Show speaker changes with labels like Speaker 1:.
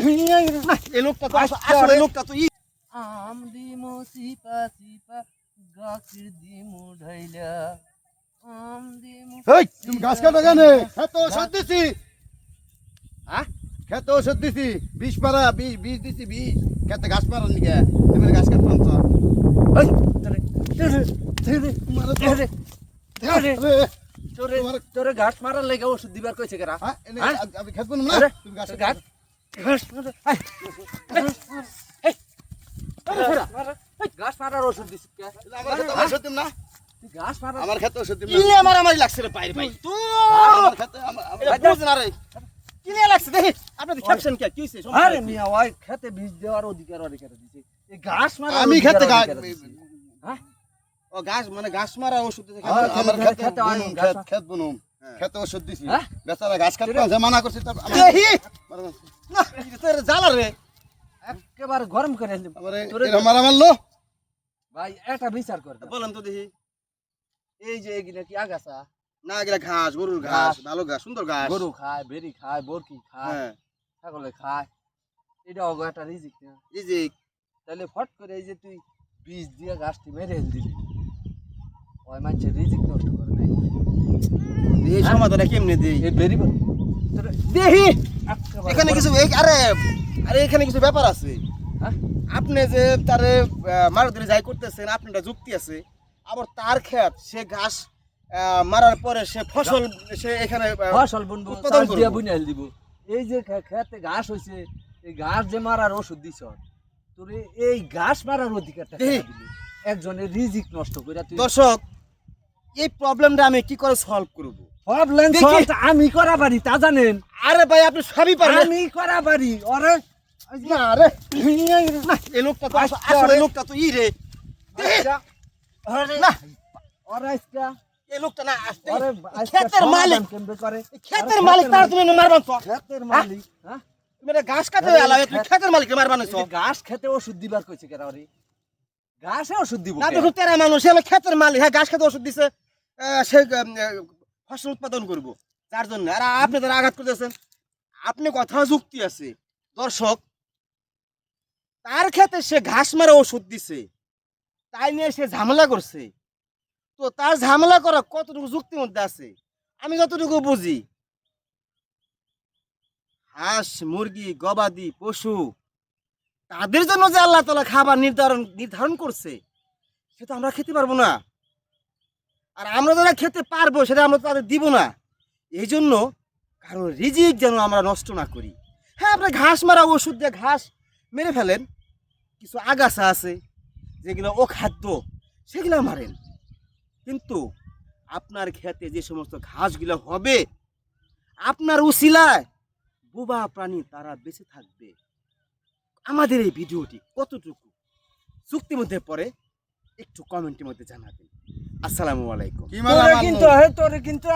Speaker 1: এই লোকটা তো আসলে লোকটা তো
Speaker 2: আম দিমু সিপা সিপা গাছের দিমু ঢাইলা আম দিমু
Speaker 1: এই তুমি গাছ কাটো কেন খেতে ওষুধ দিছি হ্যাঁ খেতে ওষুধ দিছি বিষ পারা বিষ দিছি বিষ খেতে গাছ মারার নিকে তুমি গাছ কাটতাম তো
Speaker 2: এই তোরে গাছ মারার লেগে ওষুধ দিবার কইছে কেরা
Speaker 1: আমি খেত বলুম না তুমি গাছ
Speaker 2: গাছ গাছ মারার ওষুধ দিছিস কে
Speaker 1: আমার খেতে ওষুধ দিম না
Speaker 2: গাছ মারা
Speaker 1: আমার খেতে ওষুধ দিম না
Speaker 3: কিনে মারামারি লাগছে রে ভাই ভাই তো
Speaker 1: আমার খেতে
Speaker 3: এটা বুঝ না রে কিনে লাগছে দেখি আপনি ক্যাপশন কি হইছে
Speaker 2: আরে মিয়া ওই খেতে বীজ দেওয়ার অধিকার দিছে এই গাছ মারা
Speaker 1: আমি খেতে
Speaker 2: হ্যাঁ
Speaker 1: ও গাছ মানে গাছ মারা ওষুধ দিতে
Speaker 2: হ্যাঁ,
Speaker 1: আমার
Speaker 2: খেতে
Speaker 1: খেতে
Speaker 2: আইন, গাছ
Speaker 1: খেত বুনুম খেতে ওষুধ দিছি
Speaker 2: হ্যাঁ?
Speaker 1: বেচারা গাছ কাটতে যে মানা করছে তার
Speaker 3: দেখি না তোর জ্বালা রে
Speaker 2: একেবারে গরম করে দিলাম
Speaker 1: আমারে এরা মারা মারলো
Speaker 2: ভাই এটা বিচার কর
Speaker 3: বলেন তো দেখি
Speaker 2: এই যে এগুলা কি আগাছা
Speaker 1: না গেলা ঘাস গরুর ঘাস ভালো ঘাস সুন্দর ঘাস
Speaker 2: গরু খায় বেরি খায় বরকি খায়
Speaker 1: হ্যাঁ
Speaker 2: ছাগলে খায় এটা অগো একটা রিজিক না
Speaker 1: এই যে
Speaker 2: তাহলে ফট করে এই যে তুই বীজ দিয়ে গাছটি মেরে দিলি ওই মানুষের রিজিক নষ্ট করে দেয়
Speaker 3: এই সমাধানটা কেমনে দেই
Speaker 2: এই বেরি
Speaker 3: দেখি
Speaker 2: একেবারে
Speaker 3: এখানে কিছু আরে আরে এখানে কিছু ব্যাপার আছে
Speaker 2: হ্যাঁ?
Speaker 3: আপনি যে তারে মারুদের যাই করতেছেন আপনারটা যুক্তি আছে আবার তার ক্ষেত সে ঘাস মারার পরে সে ফসল সে এখানে
Speaker 2: ফসল বুনবো
Speaker 3: উৎপাদন
Speaker 2: চাষ দিয়া
Speaker 3: করবো।
Speaker 2: বুনাইল দিব এই যে খেতে ঘাস হইছে এই ঘাস যে মারার ওষুধ দিছ তোর এই ঘাস মারার অধিকারটা
Speaker 3: দেহি।
Speaker 2: কেন দিলি? একজনের রিজিক নষ্ট কইরা তুই
Speaker 3: দর্শক এই প্রবলেমটা আমি কি করে সলভ করব
Speaker 2: প্রবলেম
Speaker 3: দেখি।
Speaker 2: সলভ আমি করা পারি তা জানেন
Speaker 3: আরে ভাই আপনি সবই পারেন
Speaker 2: আমি করা পারি ওরে
Speaker 3: না আরে না এই লোকটা তো আসলে লোকটা তো রে
Speaker 2: আচ্ছা, ওরে
Speaker 3: না
Speaker 2: ওরে আজকা
Speaker 3: এই লোকটা না
Speaker 2: ওরে
Speaker 3: ক্ষেতের মালিক
Speaker 2: কেমনে করে
Speaker 3: ক্ষেতের মালিক তার তুমি মারবান তো
Speaker 2: ক্ষেতের মালিক হ্যাঁ
Speaker 3: তুমি এটা ঘাস কাটে আলাদা তুমি ক্ষেতের মালিককে মারবান
Speaker 2: এই যে ঘাস খেতে ওষুধ দিবার কইছে কেরা ওরে ঘাসে ওষুধ দিব
Speaker 3: না
Speaker 2: কে?
Speaker 3: দেখো তেরা মানুষ হলো ক্ষেতের মালিক হ্যাঁ ঘাস খেতে ওষুধ দিছে সে ফসল উৎপাদন করব যার জন্য আর আপনি তারা আঘাত করতেছেন আপনি কথা যুক্তি আছে দর্শক তার ক্ষেতে সে ঘাস মারা ওষুধ দিছে তাই নিয়ে সে ঝামেলা করছে তো তার ঝামেলা করা কতটুকু যুক্তির মধ্যে আছে আমি যতটুকু বুঝি হাঁস মুরগি গবাদি পশু তাদের জন্য যে আল্লাহ তাআলা খাবার নির্ধারণ করছে সেটা আমরা খেতে পারবো না আর আমরা যারা খেতে পারবো সেটা আমরা তাদের দিব না এই জন্য কারণ রিজিক যেন আমরা নষ্ট না করি হ্যাঁ আপনি ঘাস মারা ওষুধ দিয়ে ঘাস মেরে ফেলেন কিছু আগাছা আছে যেগুলো ও খাদ্য সেগুলো মারেন কিন্তু আপনার খেতে যে সমস্ত ঘাসগুলো হবে আপনার উসিলায় বোবা প্রাণী তারা বেঁচে থাকবে আমাদের এই ভিডিওটি কতটুকু চুক্তির মধ্যে পড়ে একটু কমেন্টের মধ্যে জানাবেন আসসালামু আলাইকুম
Speaker 1: কি মারা
Speaker 2: তোরে কিন্তু তোরে কিন্তু